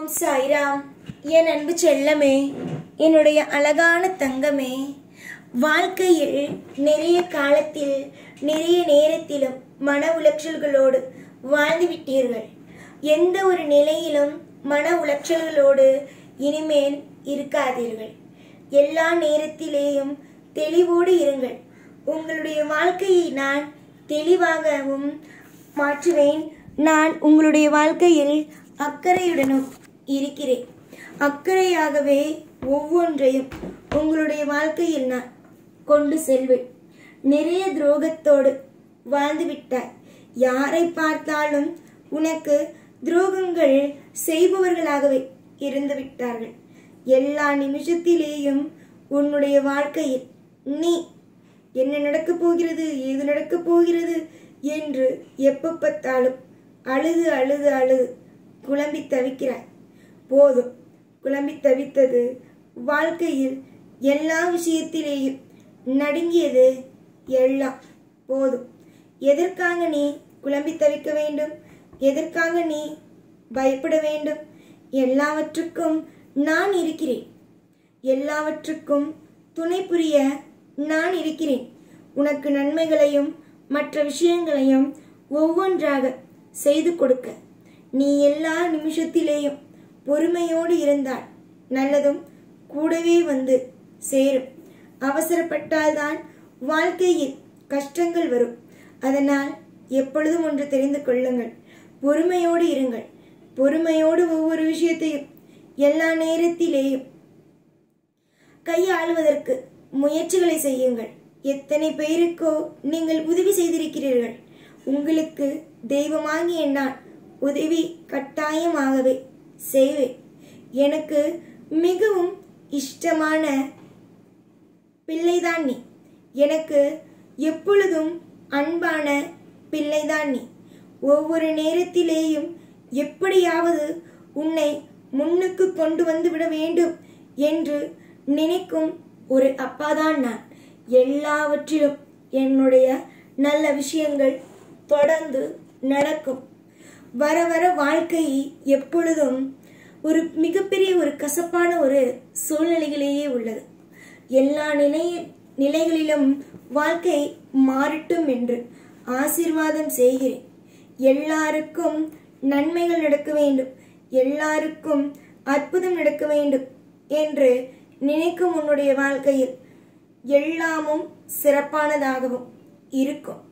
ஓம் சாய்ராம். என் அன்பு செல்லமே, என்னுடைய அழகான தங்கமே, வாழ்க்கையில் நிறைய காலத்தில் நிறைய நேரத்திலும் மன உளைச்சல்களோடு வாழ்ந்துவிட்டீர்கள். எந்த ஒரு நிலையிலும் மன உளைச்சல்களோடு இனிமேல் இருக்காதீர்கள். எல்லா நேரத்திலேயும் தெளிவோடு இருங்கள். உங்களுடைய வாழ்க்கையை நான் தெளிவாகவும் மாற்றுவேன். நான் உங்களுடைய வாழ்க்கையில் அக்கறையுடனும் இருக்கிறேன். அக்கறையாகவே ஒவ்வொன்றையும் உங்களுடைய வாழ்க்கையில் நான் கொண்டு செல்வேன். நிறைய துரோகத்தோடு வாழ்ந்து விட்டாய். யாரை பார்த்தாலும் உனக்கு துரோகங்கள் செய்பவர்களாகவே இருந்து விட்டார்கள். எல்லா நிமிஷத்திலேயும் உன்னுடைய வாழ்க்கையில் நீ என்ன நடக்கப் போகிறது, ஏது நடக்கப் போகிறது என்று எப்ப பார்த்தாலும் அழுது அழுது அழுது குழம்பி தவிக்கிறாய். போதும், குழம்பி தவித்தது. வாழ்க்கையில் எல்லா விஷயத்திலேயும் நடுங்கியது எல்லாம் போதும். எதற்காக நீ குழம்பி தவிக்க வேண்டும்? எதற்காக நீ பயப்பட வேண்டும்? எல்லாவற்றுக்கும் நான் இருக்கிறேன். எல்லாவற்றுக்கும் துணை புரிய நான் இருக்கிறேன். உனக்கு நன்மைகளையும் மற்ற விஷயங்களையும் ஒவ்வொன்றாக செய்து கொடுக்க நீ எல்லா நிமிஷத்திலேயும் பொறுமையோடு இருந்தால் நல்லதும் கூடவே வந்து சேரும். அவசரப்பட்டால்தான் வாழ்க்கையில் கஷ்டங்கள் வரும். அதனால் எப்பொழுதும் ஒன்று தெரிந்து கொள்ளுங்கள், பொறுமையோடு இருங்கள். பொறுமையோடு ஒவ்வொரு விஷயத்தையும் எல்லா நேரத்திலேயும் கையாளுவதற்கு முயற்சிகளை செய்யுங்கள். எத்தனை பேருக்கோ நீங்கள் உதவி செய்திருக்கிறீர்கள். உங்களுக்கு தெய்வமாகிய நான் உதவி கட்டாயமாகவே செய்வேன். எனக்கு மிகவும் இஷ்டமான பிள்ளைதான் நீ. எனக்கு எப்பொழுதும் அன்பான பிள்ளைதான் நீ. ஒவ்வொரு நேரத்திலேயும் எப்படியாவது உன்னை முன்னுக்கு கொண்டு வந்து விட வேண்டும் என்று நினைக்கும் ஒரு அப்பாதான் நான். எல்லாவற்றிலும் என்னுடைய நல்ல விஷயங்கள் தொடர்ந்து நடக்கும். வர வர வாழ்க்கை எப்பொழுதும் ஒரு மிகப்பெரிய ஒரு கசப்பான ஒரு சூழ்நிலையிலேயே உள்ளது. எல்லா நிலைகளிலும் வாழ்க்கை மாறட்டும் என்று ஆசீர்வாதம் செய்கிறேன். எல்லாருக்கும் நன்மைகள் நடக்க வேண்டும், எல்லாருக்கும் அற்புதம் நடக்க வேண்டும் என்று நினைக்கும் உன்னுடைய வாழ்க்கையில் எல்லாமும் சிறப்பானதாகவும் இருக்கும்.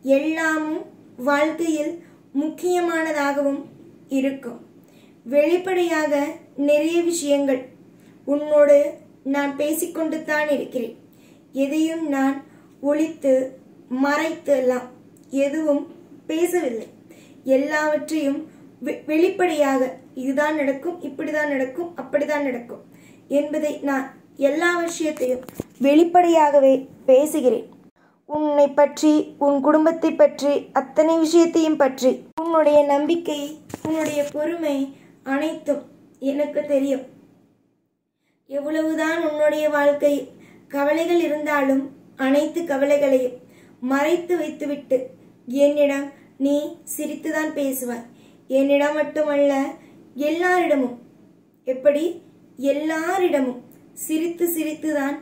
எல்லாமும் வாழ்க்கையில் முக்கியமானதாகவும் இருக்கும். வெளிப்படையாக நிறைய விஷயங்கள் உன்னோடு நான் பேசிக்கொண்டு தான் இருக்கிறேன். எதையும் நான் ஒளித்து மறைத்து எல்லாம் எதுவும் பேசவில்லை. எல்லாவற்றையும் வெளிப்படையாக இதுதான் நடக்கும், இப்படிதான் நடக்கும், அப்படிதான் நடக்கும் என்பதை நான் எல்லா விஷயத்தையும் வெளிப்படையாகவே பேசுகிறேன். உன்னை பற்றி, உன் குடும்பத்தை பற்றி, அத்தனை விஷயத்தையும் பற்றி, உன்னுடைய நம்பிக்கை, உன்னுடைய பொறுமை அனைத்தும் எனக்கு தெரியும். எவ்வளவுதான் உன்னுடைய வாழ்க்கை கவலைகள் இருந்தாலும் அனைத்து கவலைகளையும் மறைத்து வைத்துவிட்டு என்னிடம் நீ சிரித்துதான் பேசுவாய். என்னிடம் மட்டுமல்ல, எல்லாரிடமும். எப்படி? எல்லாரிடமும் சிரித்து சிரித்துதான்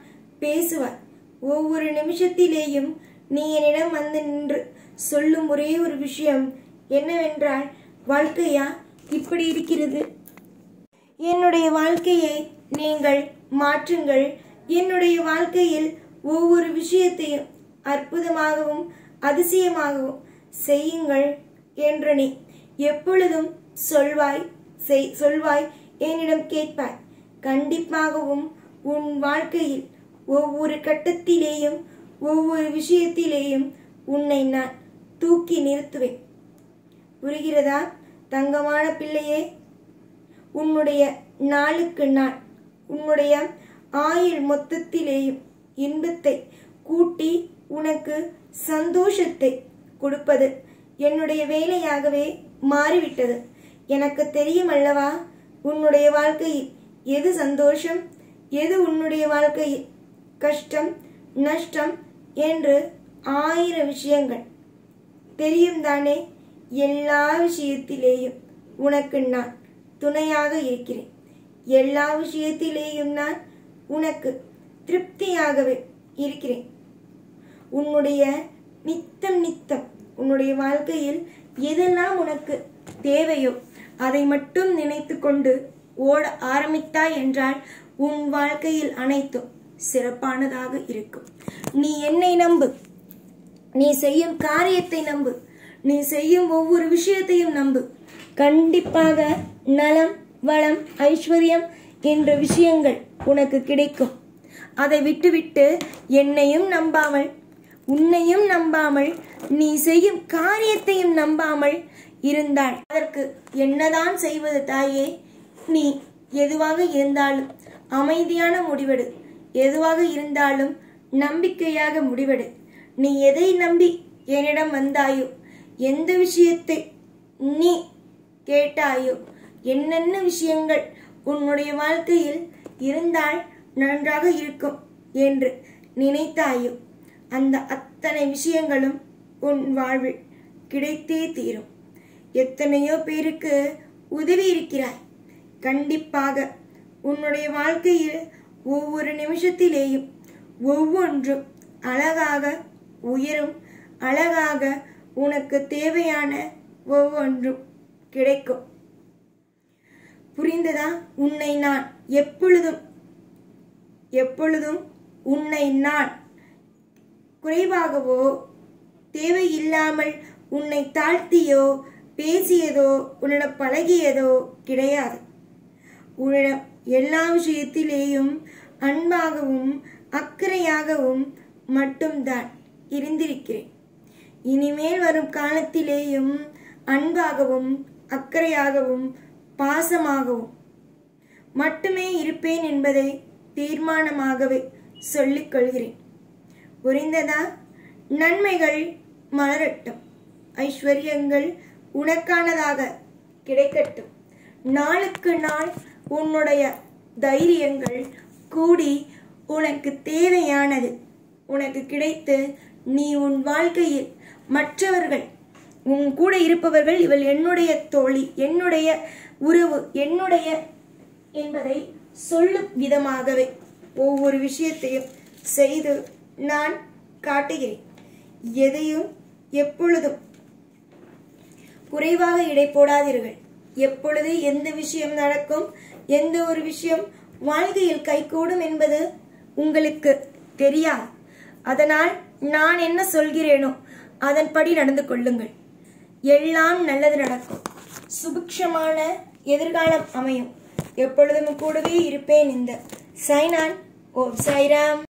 பேசுவாய். ஒவ்வொரு நிமிஷத்திலேயும் நீ என்னிடம் வந்து நின்று சொல்லும் ஒரே ஒரு விஷயம் என்னவென்றால், வாழ்க்கையா இப்படி இருக்கிறது, என்னுடைய வாழ்க்கையை நீங்கள் மாற்றுங்கள், என்னுடைய வாழ்க்கையில் ஒவ்வொரு விஷயத்தையும் அற்புதமாகவும் அதிசயமாகவும் செய்யுங்கள் என்று நீ எப்பொழுதும் சொல்வாய், என்னிடம் கேட்பாய். கண்டிப்பாகவும் உன் வாழ்க்கையில் ஒவ்வொரு கட்டத்திலேயும் ஒவ்வொரு விஷயத்திலேயும் உன்னை நான் தூக்கி நிறுத்துவேன். புரிகிறதா தங்கமான பிள்ளையே? உன்னுடைய நாளுக்கு நாள், உன்னுடைய ஆயுள் மொத்தத்திலேயும் இன்பத்தை கூட்டி உனக்கு சந்தோஷத்தை கொடுப்பது என்னுடைய வேலையாகவே மாறிவிட்டது. எனக்கு தெரியும் அல்லவா உன்னுடைய வாழ்க்கையில் எது சந்தோஷம், எது உன்னுடைய வாழ்க்கையில் கஷ்டம், நஷ்டம் என்று 1000 விஷயங்கள் தெரியும் தானே? எல்லா விஷயத்திலேயும் உனக்கு நான் துணையாக இருக்கிறேன். எல்லா விஷயத்திலேயும் நான் உனக்கு திருப்தியாகவே இருக்கிறேன். உன்னுடைய நித்தம் உன்னுடைய வாழ்க்கையில் எதெல்லாம் உனக்கு தேவையோ அதை மட்டும் நினைத்து கொண்டு ஓட ஆரம்பித்தாய் என்றால் உன் வாழ்க்கையில் அனைத்தும் சிறப்பானதாக இருக்கும். நீ என்னை நம்பு, நீ செய்யும் காரியத்தை நம்பு, நீ செய்யும் ஒவ்வொரு விஷயத்தையும் நம்பு. கண்டிப்பாக நலம், வளம், ஐஸ்வர்யம் என்ற விஷயங்கள் உனக்கு கிடைக்கும். அதை விட்டுவிட்டு என்னையும் நம்பாமல், உன்னையும் நம்பாமல், நீ செய்யும் காரியத்தையும் நம்பாமல் இருந்தால் அதற்கு என்னதான் செய்வது தாயே? நீ எதுவாக இருந்தாலும் அமைதியான முடிவெடு. எதுவாக இருந்தாலும் நம்பிக்கையாக முடிவெடு. நீ எதை நம்பி என்னிடம் வந்தாயோ, எந்த விஷயத்தை நீ கேட்டாயோ, என்னென்ன விஷயங்கள் உன்னுடைய வாழ்க்கையில் இருந்தால் நன்றாக இருக்கும் என்று நினைத்தாயோ அந்த அத்தனை விஷயங்களும் உன் வாழ்வில் கிடைத்தே தீரும். எத்தனையோ பேருக்கு உதவி இருக்கிறாய். கண்டிப்பாக உன்னுடைய வாழ்க்கையில் ஒவ்வொரு நிமிஷத்திலேயும் ஒவ்வொன்றும் அழகாக உயரும். அழகாக உனக்கு தேவையான ஒவ்வொன்றும் கிடைக்கும். புரிந்ததா? உன்னை நான் எப்பொழுதும் உன்னை நான் குறைவாகவோ தேவையில்லாமல் உன்னை தாழ்த்தியோ பேசியதோ உன்னிடம் பழகியதோ கிடையாது. உன்னிடம் எல்லா விஷயத்திலேயும் அன்பாகவும் அக்கறையாகவும் மட்டும்தான் இருந்திருக்கிறேன். இனிமேல் வரும் காலத்திலேயும் அன்பாகவும் அக்கறையாகவும் பாசமாகவும் மட்டுமே இருப்பேன் என்பதை தீர்மானமாகவே சொல்லிக் கொள்கிறேன். புரிந்ததா? நன்மைகள் மலரட்டும், ஐஸ்வர்யங்கள் உனக்கானதாக கிடைக்கட்டும். நாளுக்கு நாள் உன்னுடைய தைரியங்கள் கூடி உனக்கு தேவையானது உனக்கு கிடைத்து நீ உன் வாழ்க்கையில் மற்றவர்கள் உன் கூட இருப்பவர்கள் இவள் என்னுடைய தோழி, என்னுடைய உறவு, என்னுடைய என்பதை சொல்லும் விதமாகவே ஒவ்வொரு விஷயத்தையும் செய்து நான் காட்டுகிறேன். எதையும் எப்பொழுதும் குறைவாக இடை போடாதீர்கள். எப்பொழுது எந்த விஷயம் நடக்கும், எந்த ஒரு விஷயம் வாழ்க்கையில் கைகூடும் என்பது உங்களுக்கு தெரியாது. அதனால் நான் என்ன சொல்கிறேனோ அதன்படி நடந்து கொள்ளுங்கள். எல்லாம் நல்லது நடக்கும். சுபிக்ஷமான எதிர்காலம் அமையும். எப்பொழுதும் கூடவே இருப்பேன். இந்த சாய்நான். ஓம் சாய்ராம்.